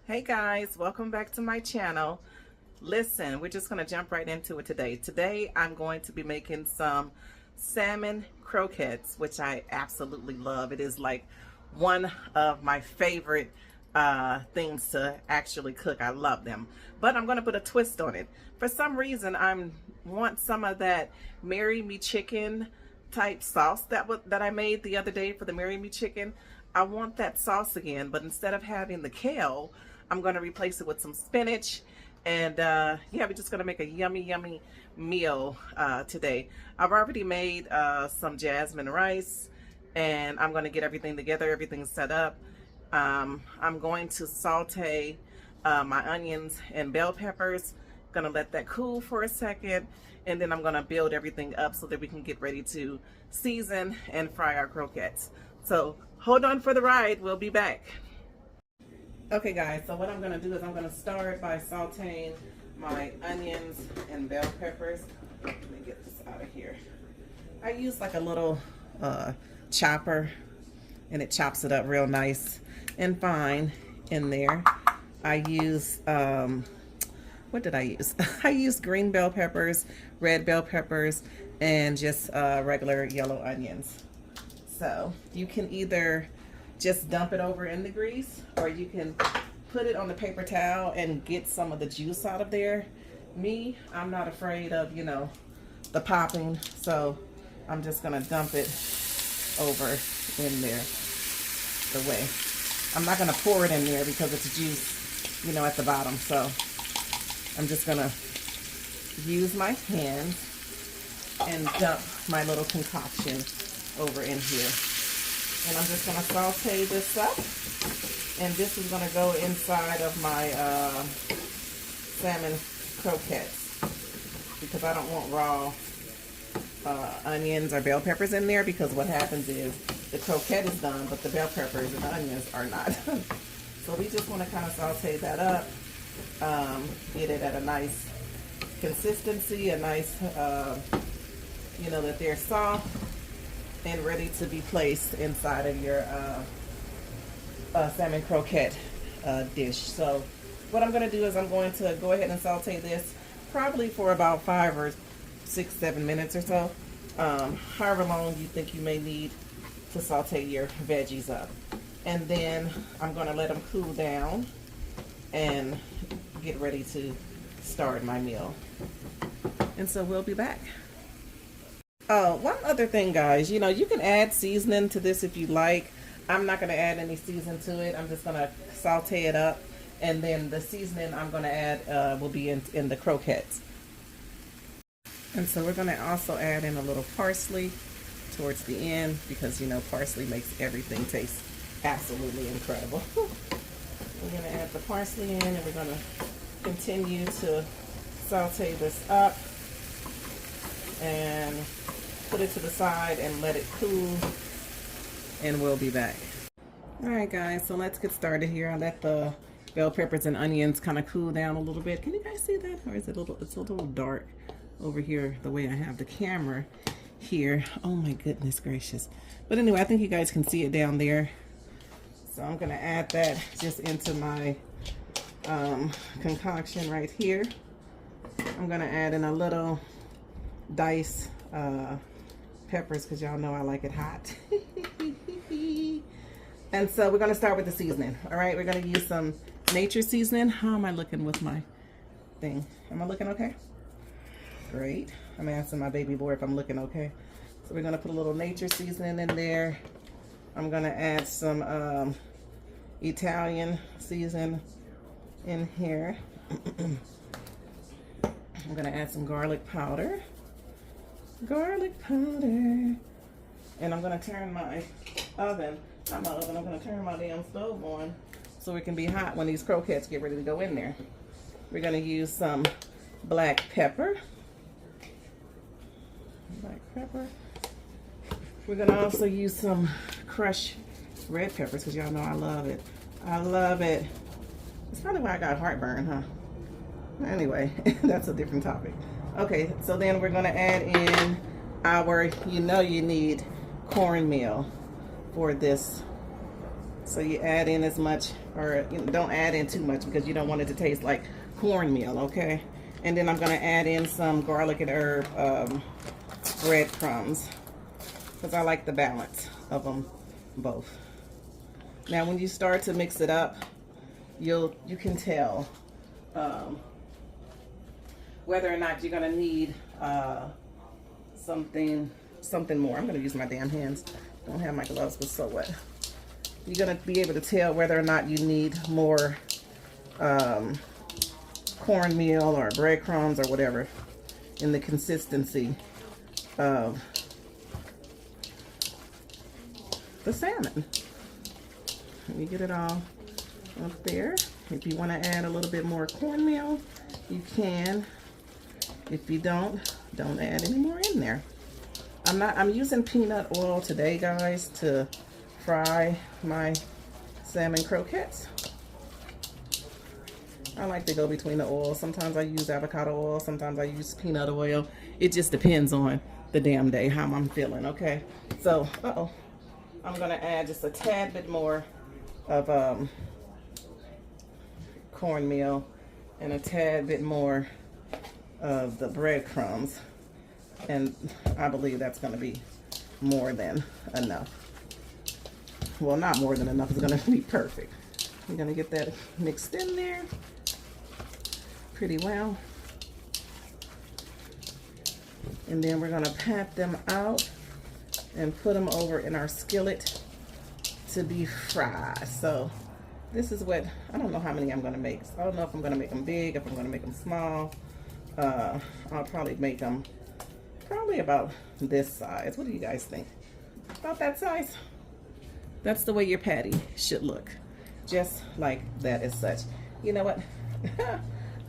Hey guys, welcome back to my channel. Listen, we're just going to jump right into it today. Today I'm going to be making some salmon croquettes, which I absolutely love. It is like one of my favorite things to actually cook. I love them, but I'm going to put a twist on it. For some reason, I want some of that Marry Me chicken type sauce that I made the other day for the Marry Me chicken. I want that sauce again, but instead of having the kale, I'm going to replace it with some spinach. And yeah, we're just going to make a yummy meal today. I've already made some jasmine rice, and I'm going to get everything together, everything set up. I'm going to saute my onions and bell peppers. Gonna let that cool for a second, and then I'm gonna build everything up so that we can get ready to season and fry our croquettes. So hold on for the ride, we'll be back. Okay guys, so what I'm gonna do is I'm gonna start by sauteing my onions and bell peppers. Let me get this out of here. I use like a little chopper, and it chops it up real nice and fine in there. I use what did I use? I used green bell peppers, red bell peppers, and just regular yellow onions. So you can either just dump it over in the grease, or you can put it on the paper towel and get some of the juice out of there. Me, I'm not afraid of, you know, the popping, so I'm just gonna dump it over in there the way. I'm not gonna pour it in there because it's juice, you know, at the bottom, so I'm just gonna use my hands and dump my little concoction over in here. And I'm just gonna saute this up, and this is gonna go inside of my salmon croquettes, because I don't want raw onions or bell peppers in there, because what happens is the croquette is done, but the bell peppers and the onions are not. So we just wanna kind of saute that up. Get it at a nice consistency, a nice, you know, that they're soft and ready to be placed inside of your salmon croquette dish. So what I'm going to do is I'm going to go ahead and saute this probably for about 5 or 6, 7 minutes or so, however long you think you may need to saute your veggies up. And then I'm going to let them cool down and get ready to start my meal. And so we'll be back. One other thing, guys, you know, you can add seasoning to this if you like. I'm not going to add any seasoning to it. I'm just going to saute it up, and then the seasoning I'm going to add will be in the croquettes. And so we're going to also add in a little parsley towards the end, because, you know, parsley makes everything taste absolutely incredible. We're going to add the parsley in, and we're going to continue to saute this up and put it to the side and let it cool, and we'll be back. All right guys, so let's get started here. I let the bell peppers and onions kind of cool down a little bit. Can you guys see that? Or is it it's a little dark over here the way I have the camera here? Oh my goodness gracious. But anyway, I think you guys can see it down there. So I'm gonna add that just into my concoction right here. I'm gonna add in a little diced peppers, because y'all know I like it hot. And so we're gonna start with the seasoning. All right, we're gonna use some nature seasoning. How am I looking with my thing? Am I looking okay? Great. I'm asking my baby boy if I'm looking okay. So we're gonna put a little nature seasoning in there. I'm gonna add some Italian season in here. I'm gonna add some garlic powder. And I'm gonna turn my oven, I'm gonna turn my damn stove on so it can be hot when these croquettes get ready to go in there. We're gonna use some black pepper. We're gonna also use some crushed red peppers, because y'all know I love it. I love it. It's probably why I got heartburn, huh? Anyway, that's a different topic. Okay, so then we're gonna add in our, you know, you need cornmeal for this So you add in as much, or don't add in too much because you don't want it to taste like cornmeal, okay? And then I'm gonna add in some garlic and herb breadcrumbs because I like the balance of them both. Now when you start to mix it up, you can tell whether or not you're gonna need something more. I'm gonna use my damn hands. Don't have my gloves, but so what? You're gonna be able to tell whether or not you need more cornmeal or breadcrumbs or whatever in the consistency of the salmon. Let me get it all up there. If you want to add a little bit more cornmeal, you can. If you don't add any more in there. I'm using peanut oil today, guys, to fry my salmon croquettes. I like to go between the oil. Sometimes I use avocado oil, sometimes I use peanut oil. It just depends on the damn day, how I'm feeling, okay? So, I'm gonna add just a tad bit more of cornmeal and a tad bit more of the breadcrumbs. And I believe that's gonna be more than enough. Well, not more than enough, it's gonna be perfect. We're gonna get that mixed in there pretty well. And then we're gonna pat them out and put them over in our skillet to be fried. So this is what, I don't know how many I'm gonna make. So I don't know if I'm gonna make them big, if I'm gonna make them small. I'll probably make them probably about this size. What do you guys think? About that size? That's the way your patty should look. Just like that as such. You know what?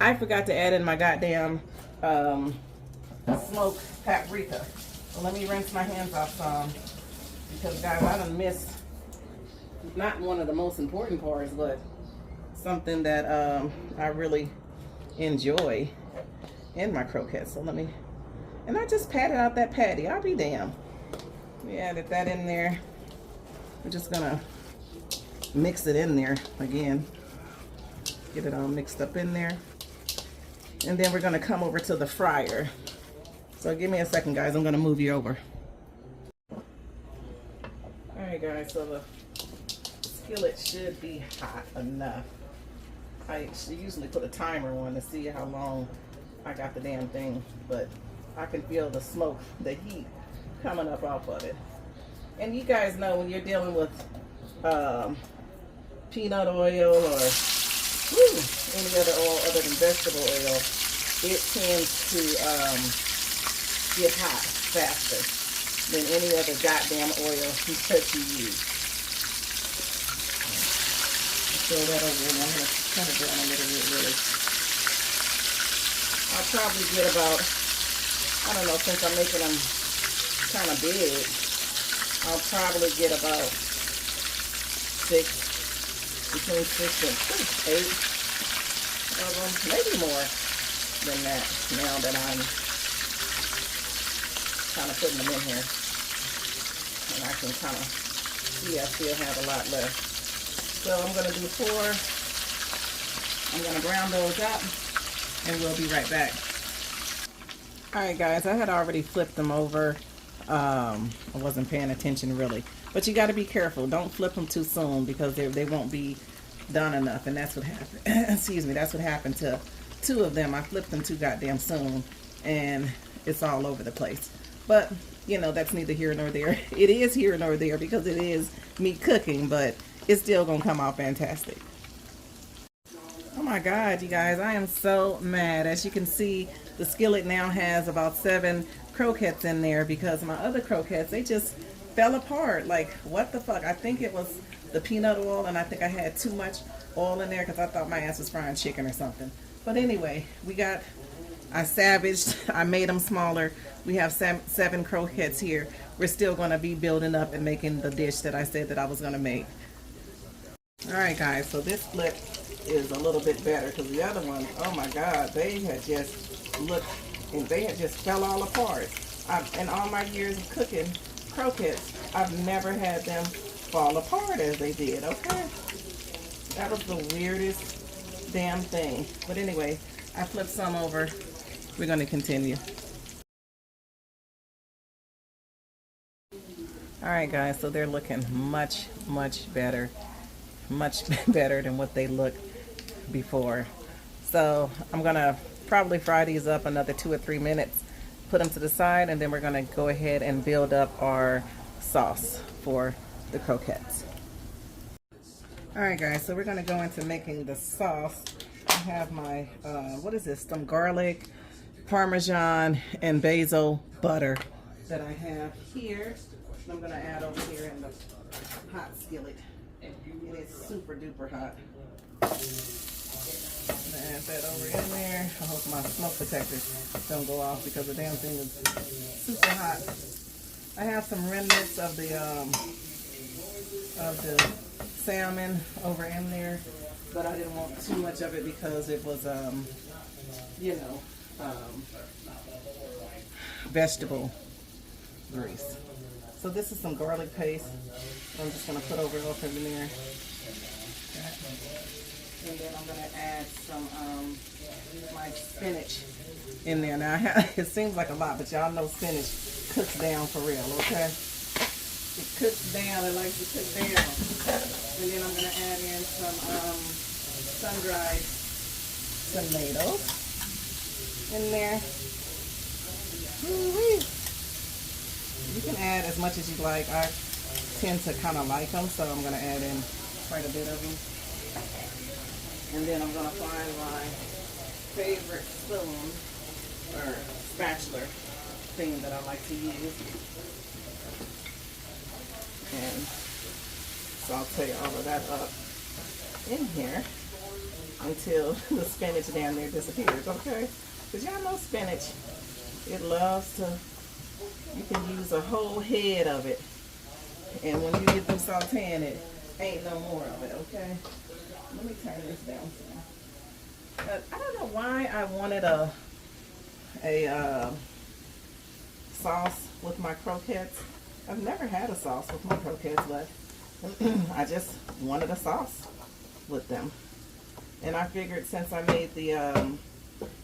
I forgot to add in my goddamn smoked paprika. So let me rinse my hands off some. Because guys, I done missed not one of the most important parts, but something that I really enjoy in my croquettes. So let me, and I just patted out that patty. I'll be damned. We added that in there. We're just gonna mix it in there again. Get it all mixed up in there. And then we're gonna come over to the fryer. So give me a second, guys. I'm gonna move you over. All right, guys, so the skillet should be hot enough. I usually put a timer on to see how long I got the damn thing, but I can feel the smoke, the heat coming up off of it. And you guys know when you're dealing with peanut oil or any other oil other than vegetable oil, it tends to get hot faster than any other goddamn oil that you use. Throw that over and I'm going to cut it down a little bit, really. I'll probably get about, I don't know, since I'm making them kind of big, I'll probably get about between 6 and 8 of them, maybe more than that, now that I'm kind of putting them in here. And I can kind of see I still have a lot left. So I'm going to do 4. I'm going to brown those up and we'll be right back. Alright guys, I had already flipped them over. I wasn't paying attention really. But you got to be careful. Don't flip them too soon because they won't be done enough. And that's what happened. Excuse me, that's what happened to 2 of them. I flipped them too goddamn soon and it's all over the place. But, you know, that's neither here nor there. It is here nor there because it is me cooking, but it's still going to come out fantastic. Oh my God, you guys, I am so mad. As you can see, the skillet now has about 7 croquettes in there because my other croquettes, they just fell apart. Like, what the fuck? I think it was the peanut oil, and I think I had too much oil in there because I thought my ass was frying chicken or something. But anyway, I savaged, I made them smaller. We have 7 croquettes here. We're still going to be building up and making the dish that I said that I was going to make. Alright guys, so this flip is a little bit better because the other one, oh my God, they had just looked, and they had just fell all apart. In all my years of cooking croquettes, I've never had them fall apart as they did, okay? That was the weirdest damn thing. But anyway, I flipped some over. We're going to continue. All right, guys, so they're looking much, much better. Much better than what they looked before. So I'm going to probably fry these up another 2 or 3 minutes, put them to the side, and then we're going to go ahead and build up our sauce for the croquettes. All right, guys, so we're going to go into making the sauce. I have my, what is this, some garlic, Parmesan, and basil butter that I have here. I'm going to add over here in the hot skillet. It is super duper hot. I'm going to add that over in there. I hope my smoke detectors don't go off because the damn thing is super hot. I have some remnants of the salmon over in there, but I didn't want too much of it because it was, you know, vegetable grease. So this is some garlic paste I'm just going to put over in there. And then I'm going to add some my spinach in there. Now, it seems like a lot, but y'all know spinach cooks down for real, okay? It cooks down. It likes to cook down. And then I'm going to add in some sun-dried tomatoes in there. Woo-wee. You can add as much as you like. I tend to kind of like them, so I'm going to add in quite a bit of them. And then I'm going to find my favorite spoon or spatula thing that I like to use. And saute all of that up in here until the spinach down there disappears, okay? Because y'all know spinach, it loves to, you can use a whole head of it. And when you get through sauteing it, ain't no more of it, okay? Let me turn this down some. I don't know why I wanted a sauce with my croquettes. I've never had a sauce with my croquettes, but I just wanted a sauce with them. And I figured since I made the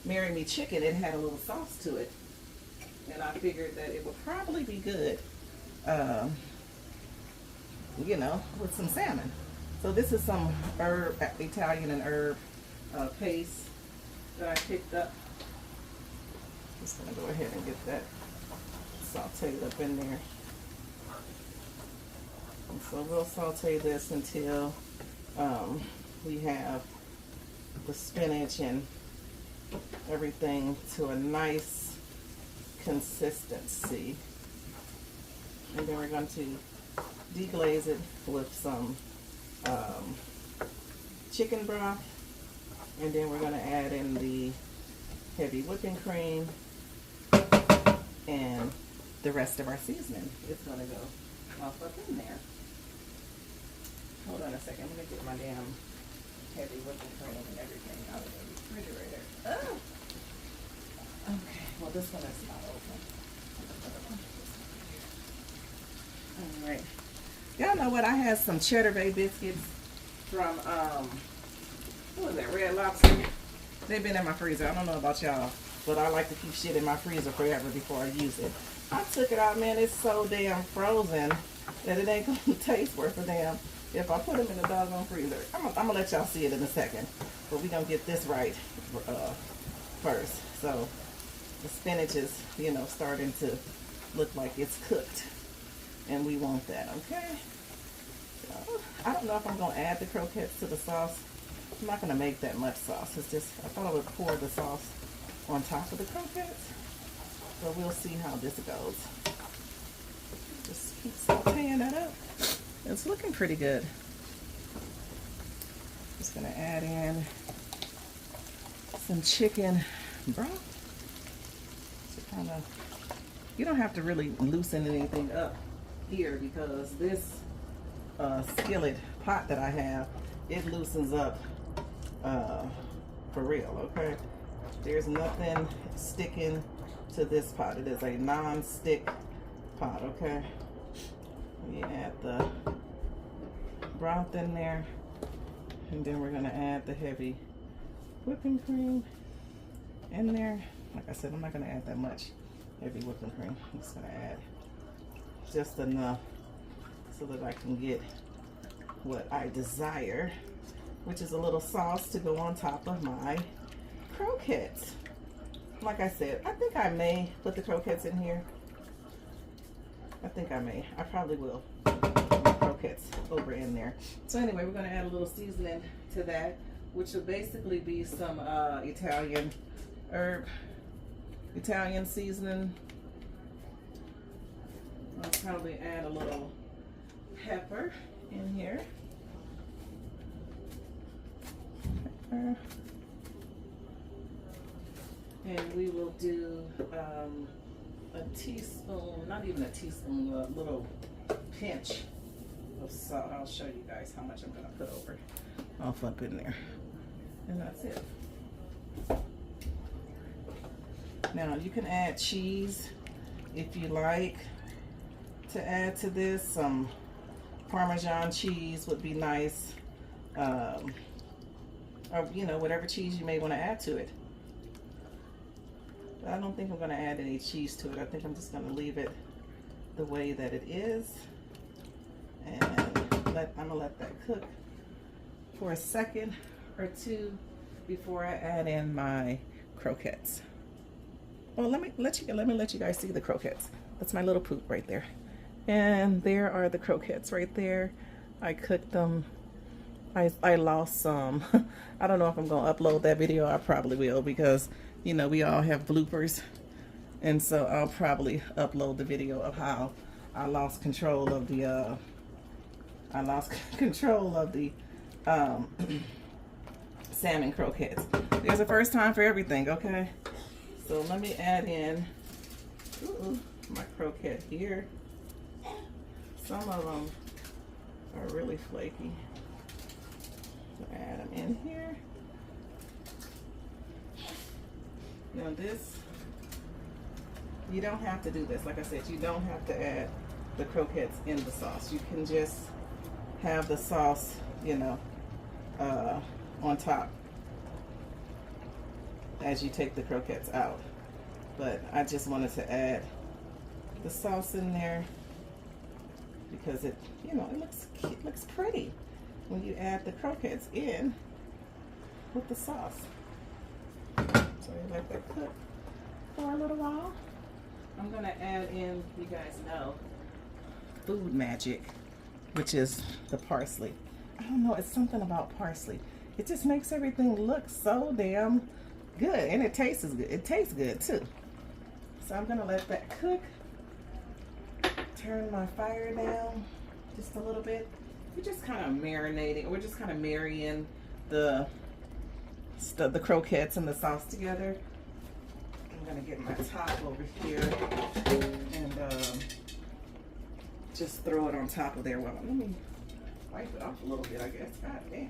Marry Me chicken, it had a little sauce to it. And I figured that it would probably be good, you know, with some salmon. So this is some herb, Italian and herb paste that I picked up. Just gonna go ahead and get that sauteed up in there. And so we'll saute this until we have the spinach and everything to a nice consistency. And then we're going to deglaze it with some chicken broth, and then we're going to add in the heavy whipping cream, and the rest of our seasoning is going to go off up in there. Hold on a second, let me get my damn heavy whipping cream and everything out of the refrigerator. Oh! Okay, well this one is not open. Alright. Y'all know what? I had some Cheddar Bay biscuits from, what was that, Red Lobster? They've been in my freezer. I don't know about y'all, but I like to keep shit in my freezer forever before I use it. I took it out, man. It's so damn frozen that it ain't going to taste worth a damn if I put them in the doggone freezer. I'm going to let y'all see it in a second, but we're going to get this right first. So the spinach is, you know, starting to look like it's cooked. And we want that, okay? So, I don't know if I'm going to add the croquettes to the sauce. I'm not going to make that much sauce. It's just, I thought I would pour the sauce on top of the croquettes. But we'll see how this goes. Just keep sauteing that up. It's looking pretty good. Just going to add in some chicken broth. So kind of, you don't have to really loosen anything up here because this skillet pot that I have, it loosens up for real, okay? There's nothing sticking to this pot. It is a non-stick pot, okay? We add the broth in there. And then we're gonna add the heavy whipping cream in there. Like I said, I'm not gonna add that much heavy whipping cream. I'm just gonna add just enough so that I can get what I desire, which is a little sauce to go on top of my croquettes. Like I said, I think I may put the croquettes in here. I think I may. I probably will. Croquettes over in there. So anyway, we're going to add a little seasoning to that, which will basically be some Italian seasoning. I'll probably add a little pepper in here. Pepper. And we will do a teaspoon, not even a teaspoon, a little pinch of salt. I'll show you guys how much I'm going to put over off up in there. And that's it. Now you can add cheese if you like to add to this. Some Parmesan cheese would be nice. Or, you know, whatever cheese you may want to add to it. I don't think I'm going to add any cheese to it. I think I'm just going to leave it the way that it is. And I'm going to let that cook for a second or two before I add in my croquettes. Well, let me let you guys see the croquettes. That's my little poop right there. And there are the croquettes right there. I cooked them. I lost some. I don't know if I'm going to upload that video. I probably will, because you know, we all have bloopers, and so I'll probably upload the video of how I lost control of the salmon croquettes. There's a first time for everything, okay? So let me add in my croquette here. Some of them are really flaky. So add them in here. Now this, you don't have to do this. Like I said, you don't have to add the croquettes in the sauce. You can just have the sauce, you know, on top as you take the croquettes out. But I just wanted to add the sauce in there because it, you know, it looks pretty when you add the croquettes in with the sauce. So you let that cook for a little while. I'm going to add in, you guys know, food magic, which is the parsley. I don't know, it's something about parsley. It just makes everything look so damn good, and it tastes good. It tastes good too. So I'm going to let that cook. Turn my fire down just a little bit. We're just kind of marinating. We're just kind of marrying the croquettes and the sauce together. I'm gonna get my top over here and just throw it on top of there. Well, let me wipe it off a little bit, I guess. God damn.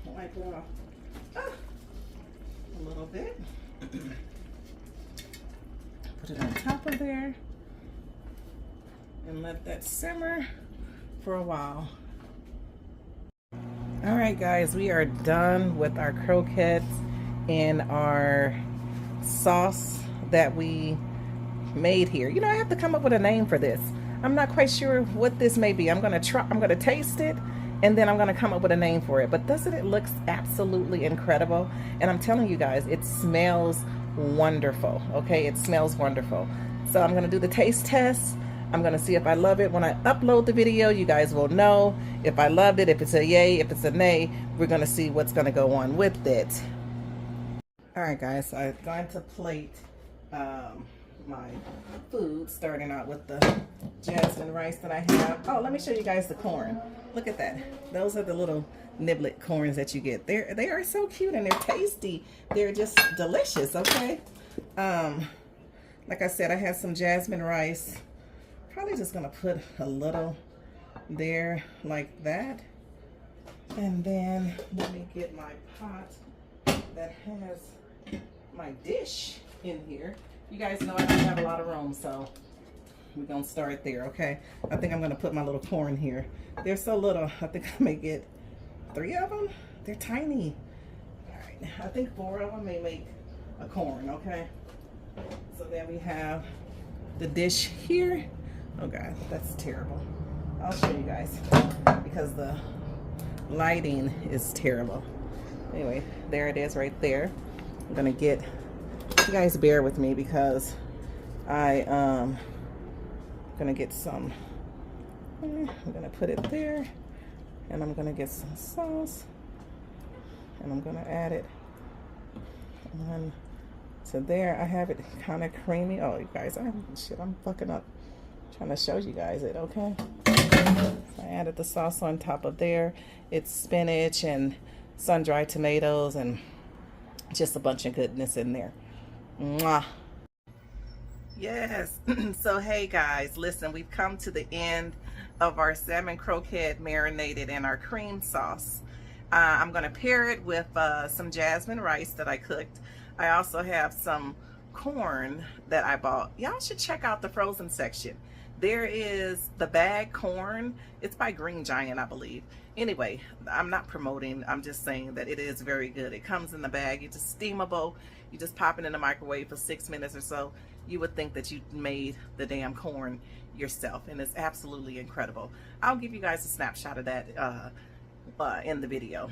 Wipe it off a little bit. Put it on top of there and let that simmer for a while. All right, guys, we are done with our croquettes and our sauce that we made here. You know, I have to come up with a name for this. I'm not quite sure what this may be. I'm gonna taste it, and then I'm gonna come up with a name for it. But doesn't it look absolutely incredible? And I'm telling you guys, it smells wonderful. Okay, it smells wonderful. So I'm gonna do the taste test. I'm gonna see if I love it. When I upload the video, you guys will know if I loved it, if it's a yay, if it's a nay. We're gonna see what's gonna go on with it. All right, guys, so I'm going to plate my food, starting out with the jasmine rice that I have. Oh, let me show you guys the corn. Look at that. Those are the little niblet corns that you get. They are so cute and they're tasty. They're just delicious, okay? Like I said, I have some jasmine rice. Probably just gonna put a little there like that. And then let me get my pot that has my dish in here. You guys know I don't have a lot of room, so we're gonna start there, okay? I think I'm gonna put my little corn here. They're so little, I think I may get 3 of them. They're tiny. All right, I think 4 of them may make a corn, okay? So then we have the dish here. Oh God, that's terrible. I'll show you guys because the lighting is terrible. Anyway, there it is right there. I'm gonna get, you guys bear with me because I gonna get some, I'm gonna put it there, and I'm gonna get some sauce, and I'm gonna add it on to there. I have it kind of creamy. Oh, you guys, I'm fucking up trying to show you guys it, okay? I added the sauce on top of there. It's spinach and sun-dried tomatoes and just a bunch of goodness in there. Mwah. Yes. So hey guys, listen, we've come to the end of our salmon croquette marinated in our cream sauce. I'm going to pair it with some jasmine rice that I cooked. I also have some corn that I bought. Y'all should check out the frozen section. There is the bag corn. It's by Green Giant, I believe. Anyway, I'm not promoting. I'm just saying that it is very good. It comes in the bag. It's just steamable. You just pop it in the microwave for 6 minutes or so. You would think that you made the damn corn yourself, and it's absolutely incredible. I'll give you guys a snapshot of that in the video.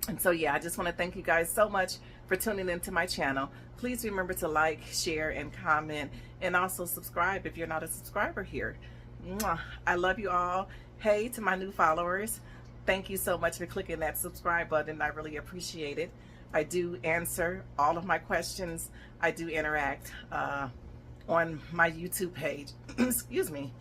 And so yeah, I just want to thank you guys so much for tuning into my channel. Please remember to like, share, and comment, and also subscribe if you're not a subscriber here. Mwah. I love you all. Hey, to my new followers, thank you so much for clicking that subscribe button. I really appreciate it. I do answer all of my questions. I do interact on my YouTube page. Excuse me.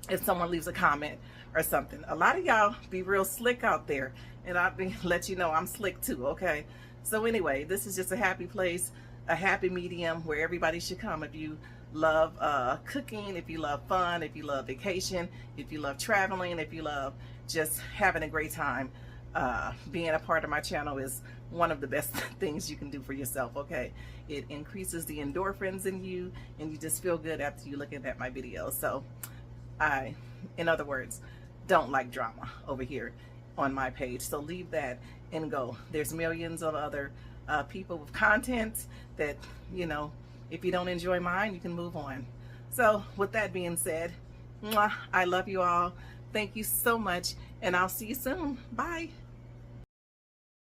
If someone leaves a comment or something. A lot of y'all be real slick out there, and I'll let you know I'm slick too, okay? So anyway, this is just a happy place, a happy medium where everybody should come. If you love cooking, if you love fun, if you love vacation, if you love traveling, if you love just having a great time, being a part of my channel is one of the best things you can do for yourself, okay? It increases the endorphins in you, and you just feel good after you looking at my videos. So in other words, don't like drama over here on my page. So leave that and go. There's millions of other people with content that, you know, if you don't enjoy mine, you can move on. So with that being said, mwah, I love you all. Thank you so much, and I'll see you soon. Bye.